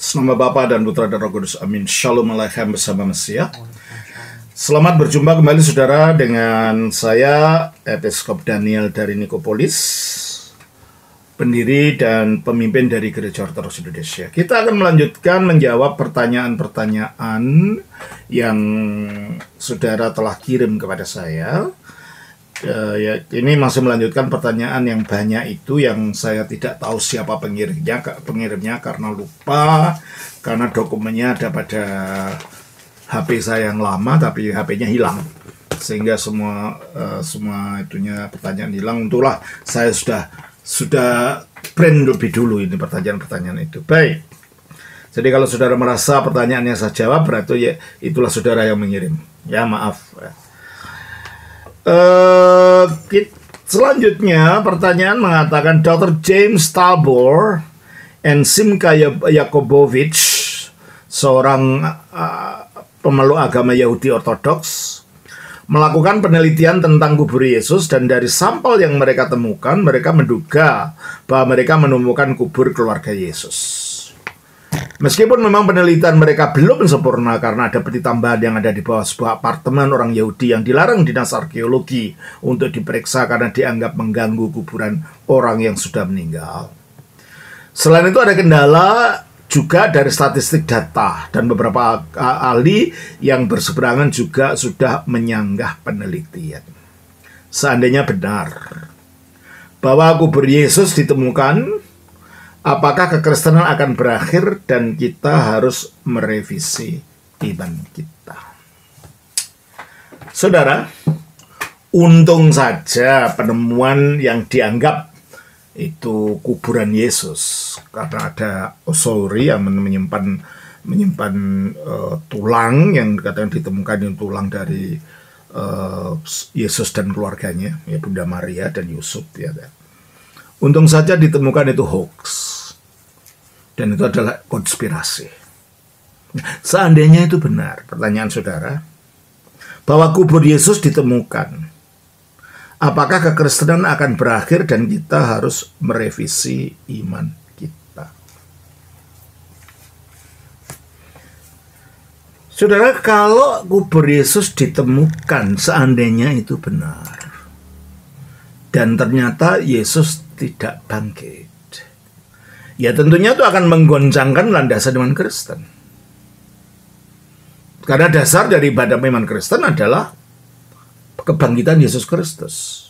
Atas nama Bapa dan Putra dan Roh Kudus, amin. Shalom Aleichem bersama Mesias. Selamat berjumpa kembali saudara dengan saya Episkop Daniel dari Nikopolis, pendiri dan pemimpin dari Gereja Ortodoks Indonesia. Kita akan melanjutkan menjawab pertanyaan-pertanyaan yang saudara telah kirim kepada saya. Ini masih melanjutkan pertanyaan yang banyak itu yang saya tidak tahu siapa pengirimnya karena lupa, karena dokumennya ada pada HP saya yang lama tapi HP-nya hilang, sehingga semua itunya pertanyaan hilang. Itulah saya sudah print lebih dulu ini pertanyaan-pertanyaan itu. Baik. Jadi kalau saudara merasa pertanyaannya saya jawab, berarti ya itulah saudara yang mengirim. Ya maaf. Selanjutnya pertanyaan mengatakan Dr. James Tabor and Simka Yakobovich, seorang pemeluk agama Yahudi Ortodoks, melakukan penelitian tentang kubur Yesus, dan dari sampel yang mereka temukan, mereka menduga bahwa mereka menemukan kubur keluarga Yesus. Meskipun memang penelitian mereka belum sempurna karena ada peti tambahan yang ada di bawah sebuah apartemen orang Yahudi yang dilarang dinas arkeologi untuk diperiksa karena dianggap mengganggu kuburan orang yang sudah meninggal. Selain itu ada kendala juga dari statistik data, dan beberapa ahli yang berseberangan juga sudah menyanggah penelitian. Seandainya benar bahwa kubur Yesus ditemukan, apakah kekristenan akan berakhir dan kita harus merevisi iman kita? Saudara, untung saja penemuan yang dianggap itu kuburan Yesus, karena ada osori yang menyimpan tulang yang dikatakan ditemukan, yang tulang dari Yesus dan keluarganya, ya Bunda Maria dan Yusuf, ya. Untung saja ditemukan itu hoax, dan itu adalah konspirasi. Seandainya itu benar, pertanyaan saudara, bahwa kubur Yesus ditemukan, apakah kekristenan akan berakhir dan kita harus merevisi iman kita? Saudara, kalau kubur Yesus ditemukan, seandainya itu benar, dan ternyata Yesus tidak bangkit, ya tentunya itu akan menggoncangkan landasan iman Kristen. Karena dasar dari ibadah iman Kristen adalah kebangkitan Yesus Kristus.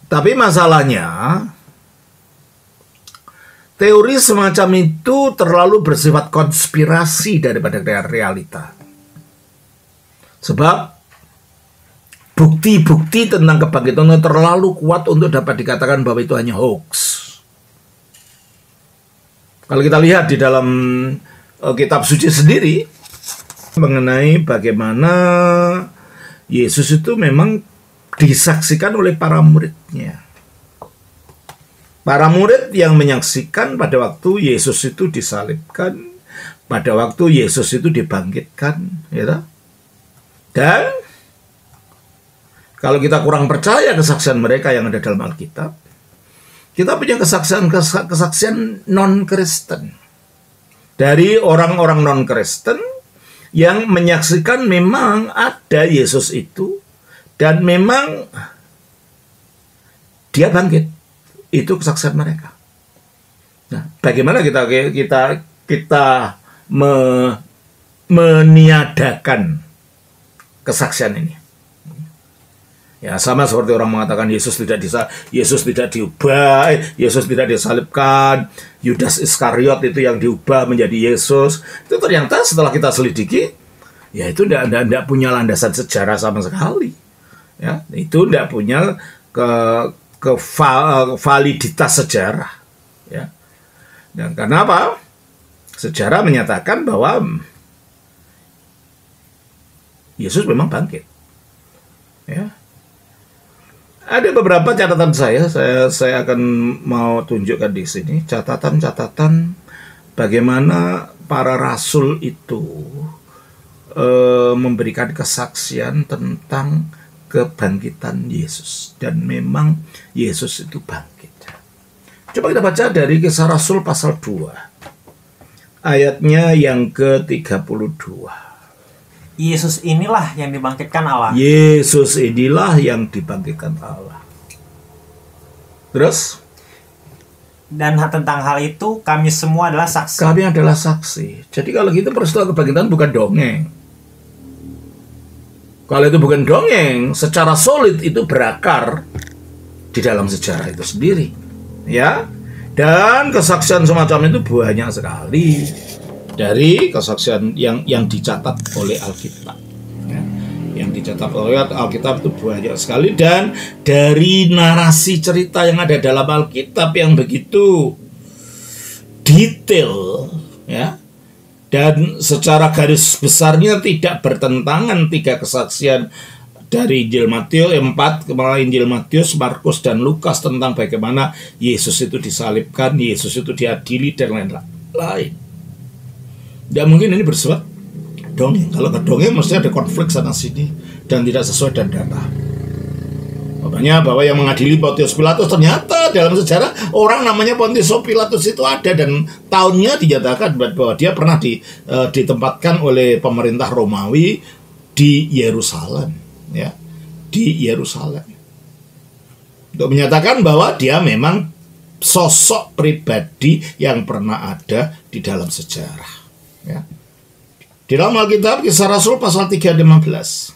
Tapi masalahnya, teori semacam itu terlalu bersifat konspirasi daripada realita. Sebab bukti-bukti tentang kebangkitan itu terlalu kuat untuk dapat dikatakan bahwa itu hanya hoax. Kalau kita lihat di dalam kitab suci sendiri mengenai bagaimana Yesus itu memang disaksikan oleh para muridnya. Para murid yang menyaksikan pada waktu Yesus itu disalibkan, pada waktu Yesus itu dibangkitkan, ya. Dan kalau kita kurang percaya kesaksian mereka yang ada dalam Alkitab, kita punya kesaksian non-Kristen. Dari orang-orang non-Kristen yang menyaksikan memang ada Yesus itu, dan memang dia bangkit. Itu kesaksian mereka. Nah, bagaimana kita meniadakan kesaksian ini? Ya, sama seperti orang mengatakan Yesus tidak diubah, Yesus tidak disalibkan, Yudas Iskariot itu yang diubah menjadi Yesus. Itu ternyata setelah kita selidiki, ya itu tidak punya landasan sejarah sama sekali. Ya, itu tidak punya validitas sejarah. Ya. Dan karena apa? Sejarah menyatakan bahwa Yesus memang bangkit. Ya. Ada beberapa catatan saya akan mau tunjukkan di sini, catatan-catatan bagaimana para rasul itu memberikan kesaksian tentang kebangkitan Yesus, dan memang Yesus itu bangkit. Coba kita baca dari Kisah Rasul pasal 2. ayatnya yang ke-32. Yesus inilah yang dibangkitkan Allah. Yesus inilah yang dibangkitkan Allah. Terus? Dan tentang hal itu kami semua adalah saksi. Kami adalah saksi. Jadi kalau gitu peristiwa kebangkitan bukan dongeng. Kalau itu bukan dongeng, secara solid itu berakar di dalam sejarah itu sendiri. Ya. Dan kesaksian semacam itu banyak sekali dari kesaksian yang dicatat oleh Alkitab. Ya. Yang dicatat oleh Alkitab itu banyak sekali, dan dari narasi cerita yang ada dalam Alkitab yang begitu detail, ya, dan secara garis besarnya tidak bertentangan tiga kesaksian dari Injil Matius 4, Injil Matius, Markus, dan Lukas tentang bagaimana Yesus itu disalibkan, Yesus itu diadili, dan lain-lain. Tidak mungkin ini bersifat dongeng. Kalau ke dongeng mesti ada konflik sana sini dan tidak sesuai dan data. Makanya bahwa yang mengadili Pontius Pilatus, ternyata dalam sejarah orang namanya Pontius Pilatus itu ada, dan tahunnya dinyatakan bahwa dia pernah ditempatkan oleh pemerintah Romawi di Yerusalem, ya, di Yerusalem, untuk menyatakan bahwa dia memang sosok pribadi yang pernah ada di dalam sejarah, ya. Di dalam Alkitab Kisah Rasul pasal 3:15.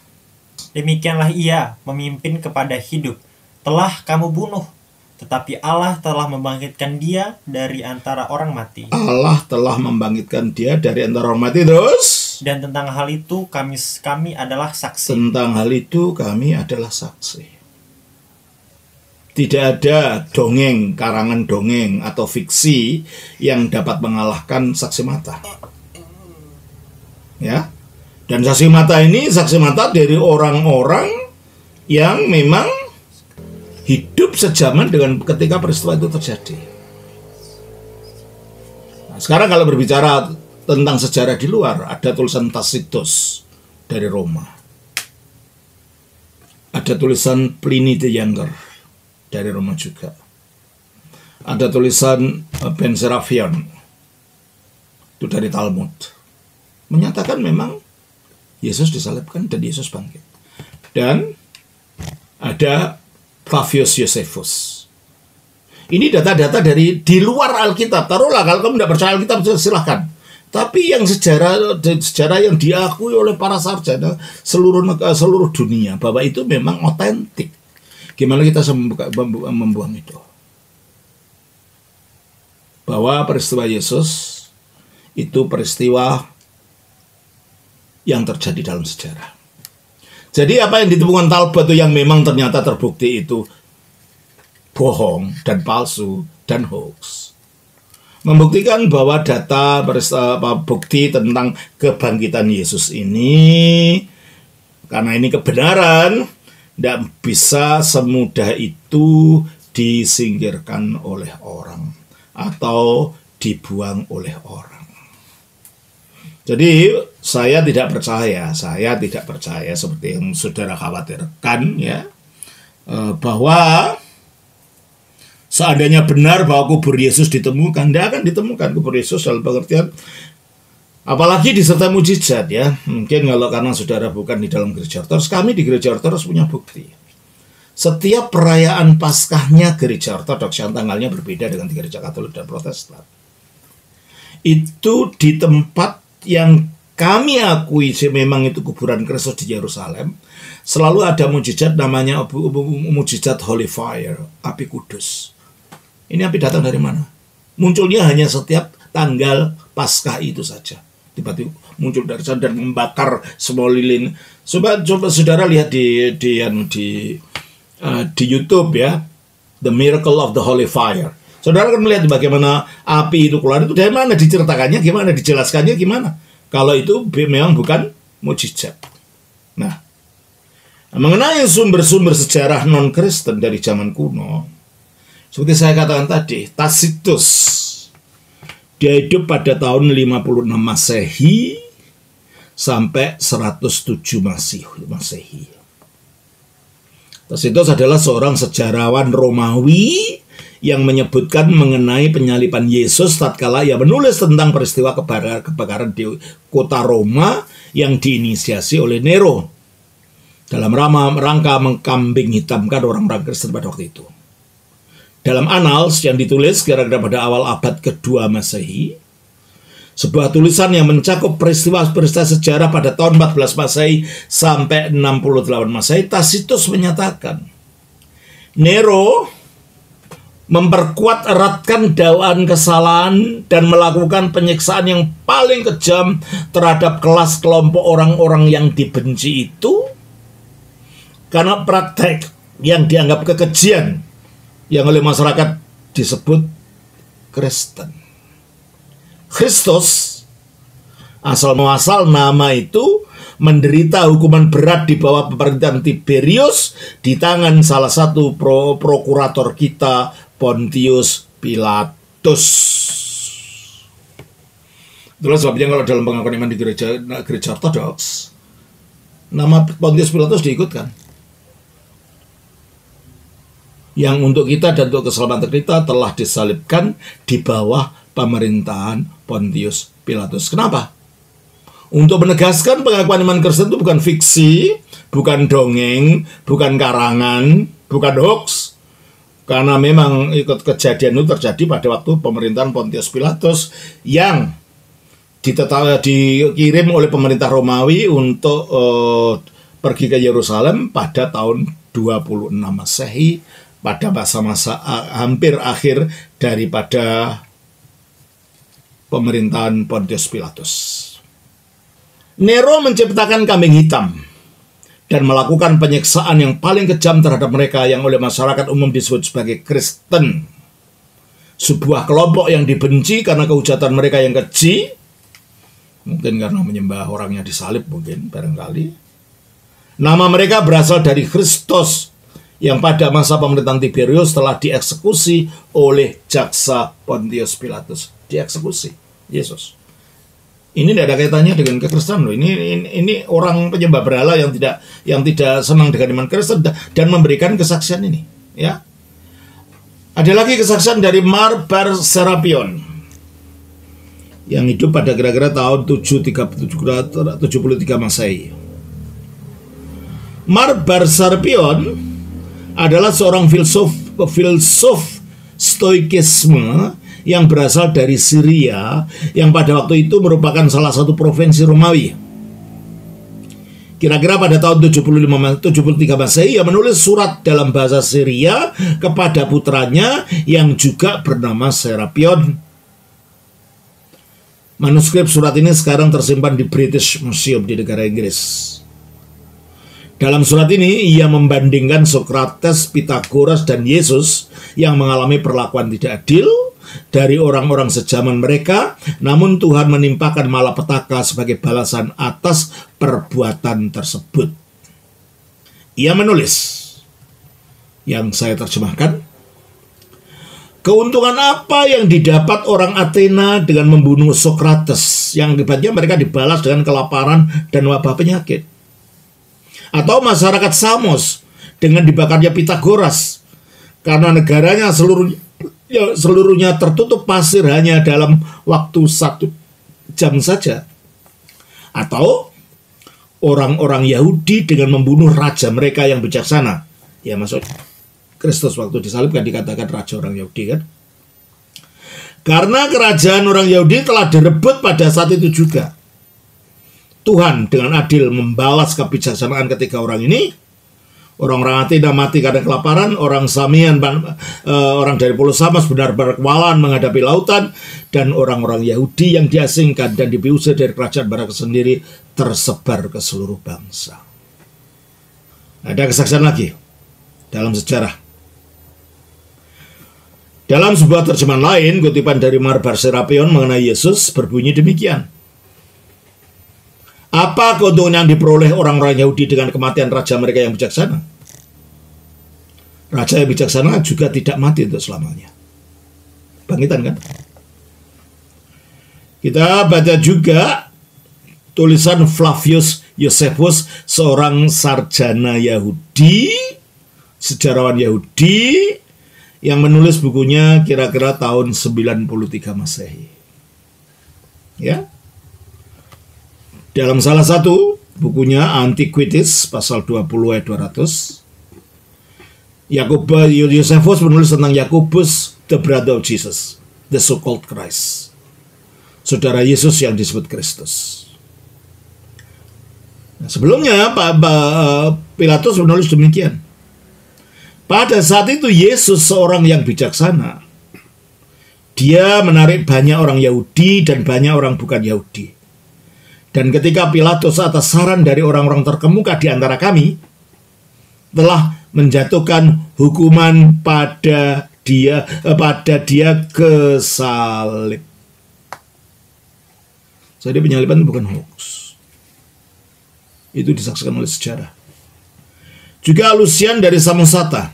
Demikianlah ia memimpin kepada hidup. Telah kamu bunuh, tetapi Allah telah membangkitkan dia dari antara orang mati. Allah telah membangkitkan dia dari antara orang mati. Terus? Dan tentang hal itu kami adalah saksi. Tentang hal itu kami adalah saksi. Tidak ada dongeng, karangan dongeng atau fiksi yang dapat mengalahkan saksi mata. Ya, dan saksi mata ini saksi mata dari orang-orang yang memang hidup sejaman dengan ketika peristiwa itu terjadi. Nah, sekarang kalau berbicara tentang sejarah di luar, ada tulisan Tacitus dari Roma, ada tulisan Pliny the Younger dari Roma juga, ada tulisan Ben Serapion itu dari Talmud, menyatakan memang Yesus disalibkan dan Yesus bangkit. Dan ada Flavius Josephus. Ini data-data dari di luar Alkitab. Taruhlah kalau kamu tidak percaya Alkitab, silahkan. Tapi yang sejarah yang diakui oleh para sarjana seluruh dunia bahwa itu memang otentik. Gimana kita membuang itu? Bahwa peristiwa Yesus itu peristiwa yang terjadi dalam sejarah. Jadi apa yang ditemukan Talbot itu yang memang ternyata terbukti itu bohong dan palsu dan hoax. Membuktikan bahwa data bukti tentang kebangkitan Yesus ini, karena ini kebenaran, tidak bisa semudah itu disingkirkan oleh orang atau dibuang oleh orang. Jadi saya tidak percaya seperti yang saudara khawatirkan, ya, bahwa seandainya benar bahwa kubur Yesus ditemukan, tidak akan ditemukan kubur Yesus dalam pengertian apalagi disertai mujizat, ya. Mungkin kalau karena saudara bukan di dalam gereja ortodoks, kami di gereja ortodoks punya bukti. Setiap perayaan Paskahnya gereja ortodoks yang tanggalnya berbeda dengan gereja Katolik dan Protestan, itu di tempat yang kami akui memang itu kuburan Kristus di Yerusalem, selalu ada mujizat namanya mujizat Holy Fire, api kudus. Ini api datang dari mana? Munculnya hanya setiap tanggal Paskah itu saja. Tiba-tiba muncul dari sana dan membakar semua lilin. Coba saudara lihat di YouTube, ya, The Miracle of the Holy Fire. Saudara akan melihat bagaimana api itu keluar, itu dari mana diceritakannya, gimana dijelaskannya, gimana. Kalau itu memang bukan mujizat. Nah, mengenai sumber-sumber sejarah non-Kristen dari zaman kuno, seperti saya katakan tadi, Tacitus, dia hidup pada tahun 56 Masehi sampai 107 Masehi. Tacitus adalah seorang sejarawan Romawi yang menyebutkan mengenai penyaliban Yesus tatkala ia menulis tentang peristiwa kebakaran di kota Roma yang diinisiasi oleh Nero dalam rangka mengkambing hitamkan orang-orang Kristen pada waktu itu. Dalam Annals yang ditulis kira-kira pada awal abad kedua Masehi, sebuah tulisan yang mencakup peristiwa-peristiwa sejarah pada tahun 14 Masehi sampai 68 Masehi, Tacitus menyatakan Nero memperkuat eratkan dakwaan kesalahan dan melakukan penyiksaan yang paling kejam terhadap kelas kelompok orang-orang yang dibenci itu karena praktek yang dianggap kekejian yang oleh masyarakat disebut Kristen. Kristus asal muasal nama itu menderita hukuman berat di bawah pemerintahan Tiberius di tangan salah satu prokurator kita, Pontius Pilatus. Itulah sebabnya kalau dalam pengakuan iman di gereja Ortodoks, nama Pontius Pilatus diikutkan. Yang untuk kita dan untuk keselamatan kita telah disalibkan di bawah pemerintahan Pontius Pilatus. Kenapa? Untuk menegaskan pengakuan iman Kristen itu bukan fiksi, bukan dongeng, bukan karangan, bukan hoax. Karena memang ikut kejadian itu terjadi pada waktu pemerintahan Pontius Pilatus yang dikirim oleh pemerintah Romawi untuk pergi ke Yerusalem pada tahun 26 Masehi, pada masa-masa hampir akhir daripada pemerintahan Pontius Pilatus. Nero menciptakan kambing hitam dan melakukan penyiksaan yang paling kejam terhadap mereka yang oleh masyarakat umum disebut sebagai Kristen. Sebuah kelompok yang dibenci karena kehujatan mereka yang keji, mungkin karena menyembah orangnya disalib, mungkin barangkali. Nama mereka berasal dari Kristus yang pada masa pemerintahan Tiberius telah dieksekusi oleh jaksa Pontius Pilatus. Dieksekusi Yesus. Ini tidak ada kaitannya dengan kekristenan loh. Ini orang penyembah berhala yang tidak senang dengan iman Kristen dan memberikan kesaksian ini. Ya. Ada lagi kesaksian dari Marbar Serapion yang hidup pada kira-kira tahun 73 Masehi. Marbar Serapion adalah seorang filsuf Stoikisme yang berasal dari Syria yang pada waktu itu merupakan salah satu provinsi Romawi. Kira-kira pada tahun 73 Masehi ia menulis surat dalam bahasa Syria kepada putranya yang juga bernama Serapion. Manuskrip surat ini sekarang tersimpan di British Museum di negara Inggris. Dalam surat ini ia membandingkan Sokrates, Pythagoras, dan Yesus yang mengalami perlakuan tidak adil dari orang-orang sejaman mereka, namun Tuhan menimpakan malapetaka sebagai balasan atas perbuatan tersebut. Ia menulis, yang saya terjemahkan, keuntungan apa yang didapat orang Athena dengan membunuh Sokrates, yang akibatnya mereka dibalas dengan kelaparan dan wabah penyakit? Atau masyarakat Samos dengan dibakarnya Pythagoras karena negaranya seluruhnya tertutup pasir hanya dalam waktu 1 jam saja? Atau orang-orang Yahudi dengan membunuh raja mereka yang bijaksana? Ya, maksud Kristus waktu disalibkan dikatakan raja orang Yahudi kan? Karena kerajaan orang Yahudi telah direbut pada saat itu juga. Tuhan dengan adil membalas kebijaksanaan ketiga orang ini. Orang-orang Athena mati karena kelaparan, orang Samian, orang dari Pulau Samos benar-benar kewalahan menghadapi lautan, dan orang-orang Yahudi yang diasingkan dan diusir dari kerajaan mereka sendiri tersebar ke seluruh bangsa. Ada kesaksian lagi dalam sejarah. Dalam sebuah terjemahan lain, kutipan dari Marbar Serapion mengenai Yesus berbunyi demikian. Apa keuntungan yang diperoleh orang-orang Yahudi dengan kematian raja mereka yang bijaksana? Raja yang bijaksana juga tidak mati untuk selamanya. Bangkitan kan? Kita baca juga tulisan Flavius Josephus, seorang sarjana Yahudi, sejarawan Yahudi, yang menulis bukunya kira-kira tahun 93 Masehi. Ya. Dalam salah satu bukunya Antiquities pasal 20 ayat 200, Josephus menulis tentang Yakobus, the brother of Jesus, the so-called Christ, saudara Yesus yang disebut Kristus. Nah, sebelumnya Pilatus menulis demikian. Pada saat itu Yesus seorang yang bijaksana. Dia menarik banyak orang Yahudi dan banyak orang bukan Yahudi. Dan ketika Pilatus atas saran dari orang-orang terkemuka di antara kami telah menjatuhkan hukuman pada dia ke salib. Jadi penyaliban itu bukan hoax. Itu disaksikan oleh sejarah. Juga Lucian dari Samosata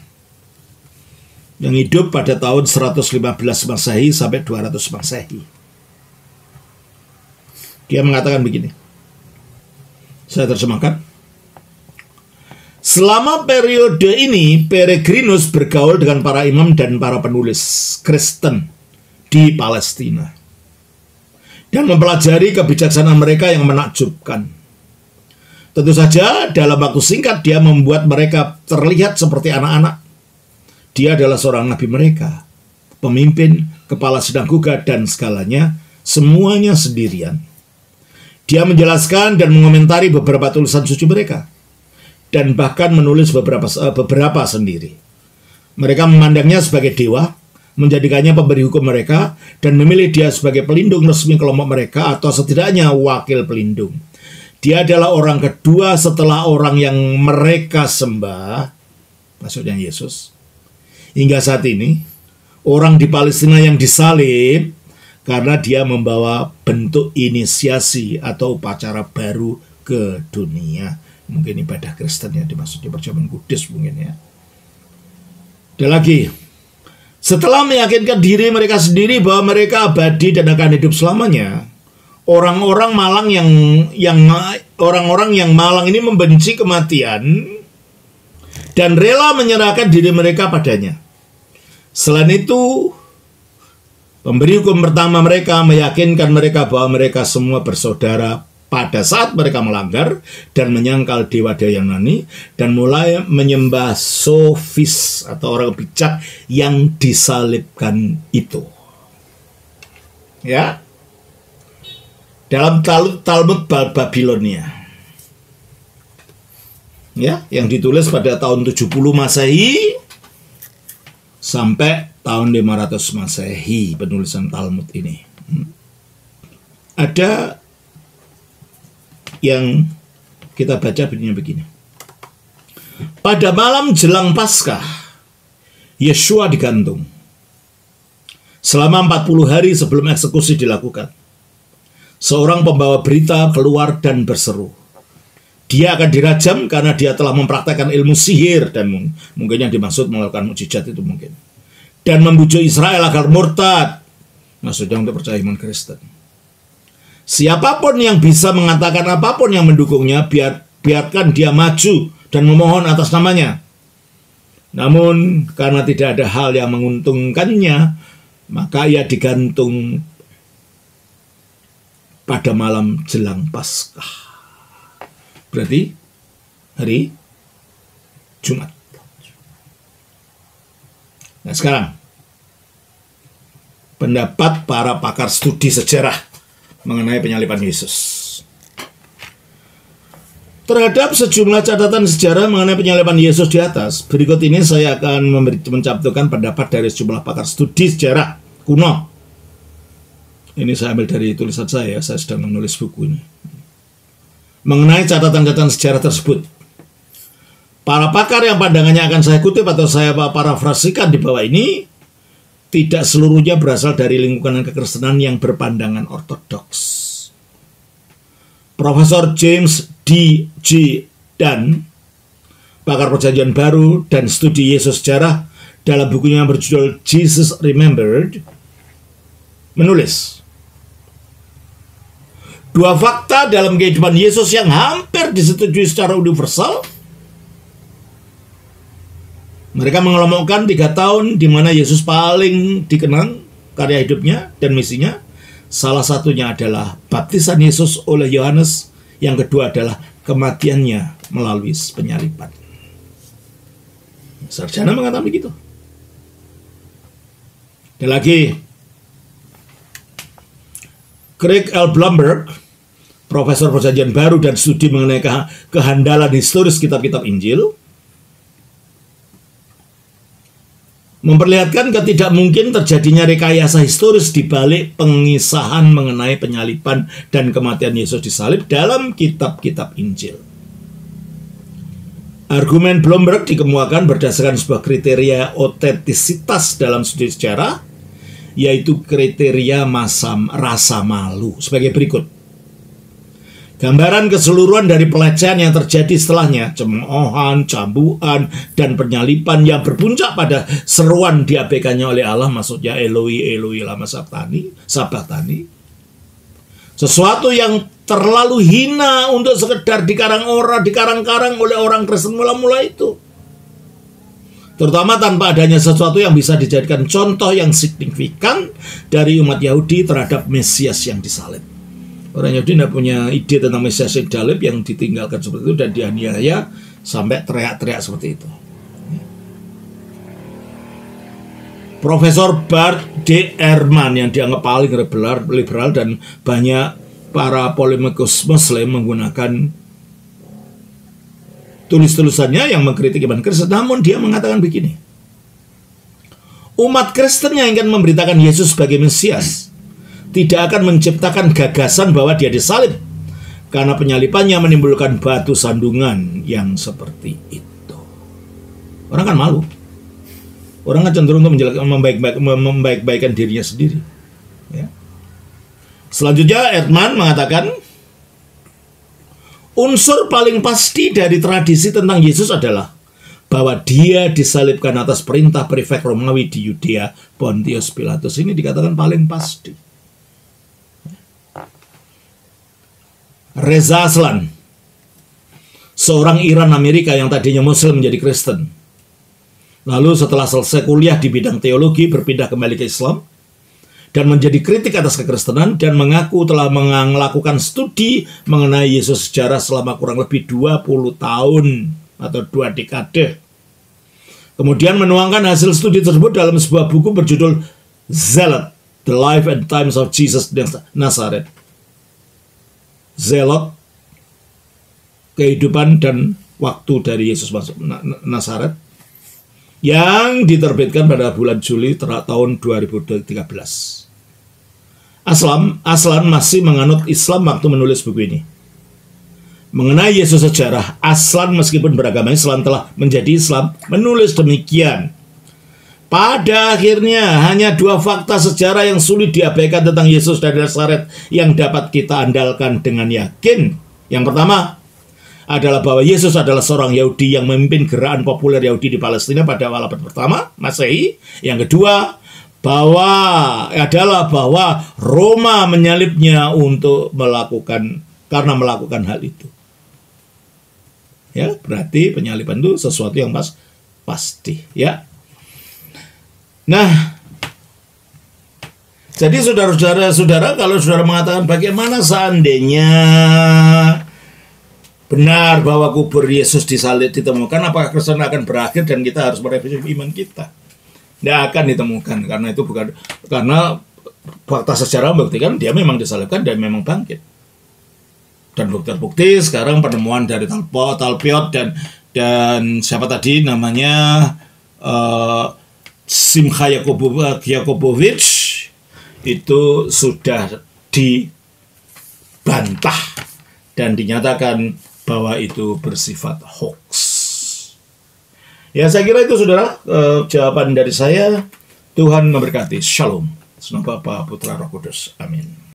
yang hidup pada tahun 115 Masehi sampai 200 Masehi. Dia mengatakan begini. Saya terjemahkan. Selama periode ini, Peregrinus bergaul dengan para imam dan para penulis Kristen di Palestina dan mempelajari kebijaksanaan mereka yang menakjubkan. Tentu saja, dalam waktu singkat dia membuat mereka terlihat seperti anak-anak. Dia adalah seorang nabi mereka, pemimpin, kepala sinagoga, dan segalanya, semuanya sendirian. Dia menjelaskan dan mengomentari beberapa tulisan suci mereka, dan bahkan menulis beberapa sendiri. Mereka memandangnya sebagai dewa, menjadikannya pemberi hukum mereka, dan memilih dia sebagai pelindung resmi kelompok mereka, atau setidaknya wakil pelindung. Dia adalah orang kedua setelah orang yang mereka sembah, maksudnya Yesus. Hingga saat ini, orang di Palestina yang disalib karena dia membawa bentuk inisiasi atau upacara baru ke dunia. Mungkin ibadah Kristen ya, dimaksudnya perjamuan kudus mungkin ya. Ada lagi, setelah meyakinkan diri mereka sendiri bahwa mereka abadi dan akan hidup selamanya, orang-orang yang malang ini membenci kematian dan rela menyerahkan diri mereka padanya. Selain itu, pemberi hukum pertama mereka meyakinkan mereka bahwa mereka semua bersaudara pada saat mereka melanggar dan menyangkal dewa-dewa Yunani dan mulai menyembah sofis atau orang bijak yang disalibkan itu. Ya. Dalam Talmud Babilonia. Ya, yang ditulis pada tahun 70 Masehi sampai tahun 500 Masehi, penulisan Talmud ini. Ada yang kita baca begini. Pada malam jelang Paskah, Yeshua digantung. Selama 40 hari sebelum eksekusi dilakukan, seorang pembawa berita keluar dan berseru. Dia akan dirajam karena dia telah mempraktekkan ilmu sihir dan mungkin yang dimaksud melakukan mukjizat itu mungkin. Dan membujuk Israel agar murtad. Maksudnya untuk percaya iman Kristen. Siapapun yang bisa mengatakan apapun yang mendukungnya, biarkan dia maju dan memohon atas namanya. Namun karena tidak ada hal yang menguntungkannya, maka ia digantung pada malam jelang Paskah. Berarti hari Jumat. Nah sekarang, pendapat para pakar studi sejarah mengenai penyaliban Yesus. Terhadap sejumlah catatan sejarah mengenai penyaliban Yesus di atas, berikut ini saya akan mencantumkan pendapat dari sejumlah pakar studi sejarah kuno. Ini saya ambil dari tulisan saya sedang menulis buku ini. Mengenai catatan-catatan sejarah tersebut, para pakar yang pandangannya akan saya kutip atau saya parafrasikan di bawah ini tidak seluruhnya berasal dari lingkungan kekristenan yang berpandangan ortodoks. Profesor James D. G. Dunn, pakar Perjanjian Baru dan studi Yesus sejarah, dalam bukunya yang berjudul Jesus Remembered, menulis, dua fakta dalam kehidupan Yesus yang hampir disetujui secara universal Mereka mengelompokkan 3 tahun di mana Yesus paling dikenang karya hidupnya dan misinya. Salah satunya adalah baptisan Yesus oleh Yohanes. Yang kedua adalah kematiannya melalui penyaliban. Sarjana mengatakan begitu. Dan lagi, Craig L. Blomberg, profesor Perjanjian Baru dan studi mengenai kehandalan historis kitab-kitab Injil, memperlihatkan ketidakmungkin terjadinya rekayasa historis di balik pengisahan mengenai penyaliban dan kematian Yesus disalib dalam kitab-kitab Injil. Argumen Blomberg dikemukakan berdasarkan sebuah kriteria otentisitas dalam studi sejarah, yaitu kriteria rasa malu sebagai berikut. Gambaran keseluruhan dari pelecehan yang terjadi setelahnya, cemoohan, cambuhan, dan penyaliban yang berpuncak pada seruan diabaikannya oleh Allah, maksudnya Eloi, Eloi lama sabachthani. Sesuatu yang terlalu hina untuk sekedar dikarang-karang oleh orang Kristen mula-mula itu. Terutama tanpa adanya sesuatu yang bisa dijadikan contoh yang signifikan dari umat Yahudi terhadap Mesias yang disalib. Orang Yahudi tidak punya ide tentang Mesias yang disalib yang ditinggalkan seperti itu dan dianiaya sampai teriak-teriak seperti itu. Profesor Bart D. Ehrman yang dianggap paling liberal dan banyak para polemikus Muslim menggunakan tulis-tulisannya yang mengkritik iman Kristen, namun dia mengatakan begini: umat Kristen yang ingin memberitakan Yesus sebagai Mesias tidak akan menciptakan gagasan bahwa dia disalib, karena penyalibannya menimbulkan batu sandungan yang seperti itu. Orang kan malu. Orang kan cenderung untuk membaik-baikan dirinya sendiri. Ya. Selanjutnya, Ehrman mengatakan, unsur paling pasti dari tradisi tentang Yesus adalah bahwa dia disalibkan atas perintah prefek Romawi di Yudea, Pontius Pilatus. Ini dikatakan paling pasti. Reza Aslan, seorang Iran Amerika yang tadinya Muslim menjadi Kristen, lalu setelah selesai kuliah di bidang teologi berpindah kembali ke Islam dan menjadi kritik atas kekristenan dan mengaku telah melakukan studi mengenai Yesus sejarah selama kurang lebih 20 tahun atau 2 dekade. Kemudian menuangkan hasil studi tersebut dalam sebuah buku berjudul Zealot, The Life and Times of Jesus Nazareth. Zealot, kehidupan dan waktu dari Yesus masuk Nazaret, yang diterbitkan pada bulan Juli tahun 2013. Aslan masih menganut Islam waktu menulis buku ini. Mengenai Yesus sejarah, Aslan meskipun beragama Islam telah menjadi Islam, menulis demikian: pada akhirnya hanya 2 fakta sejarah yang sulit diabaikan tentang Yesus dari Nazaret yang dapat kita andalkan dengan yakin. Yang pertama adalah bahwa Yesus adalah seorang Yahudi yang memimpin gerakan populer Yahudi di Palestina pada abad pertama Masehi. Yang kedua bahwa Roma menyalibnya karena melakukan hal itu. Ya, berarti penyaliban itu sesuatu yang pasti, ya. Nah, jadi saudara-saudara, kalau saudara mengatakan bagaimana seandainya benar bahwa kubur Yesus disalib ditemukan, apakah Kristen akan berakhir dan kita harus merevisi iman kita? Tidak akan ditemukan, karena fakta sejarah membuktikan dia memang disalibkan dan memang bangkit. Dan bukti-bukti sekarang penemuan dari Talpiot dan siapa tadi namanya, Simcha Yakobovich, itu sudah dibantah dan dinyatakan bahwa itu bersifat hoax. Ya, saya kira itu saudara jawaban dari saya. Tuhan memberkati. Shalom. Nama Bapa, Putra, Roh Kudus. Amin.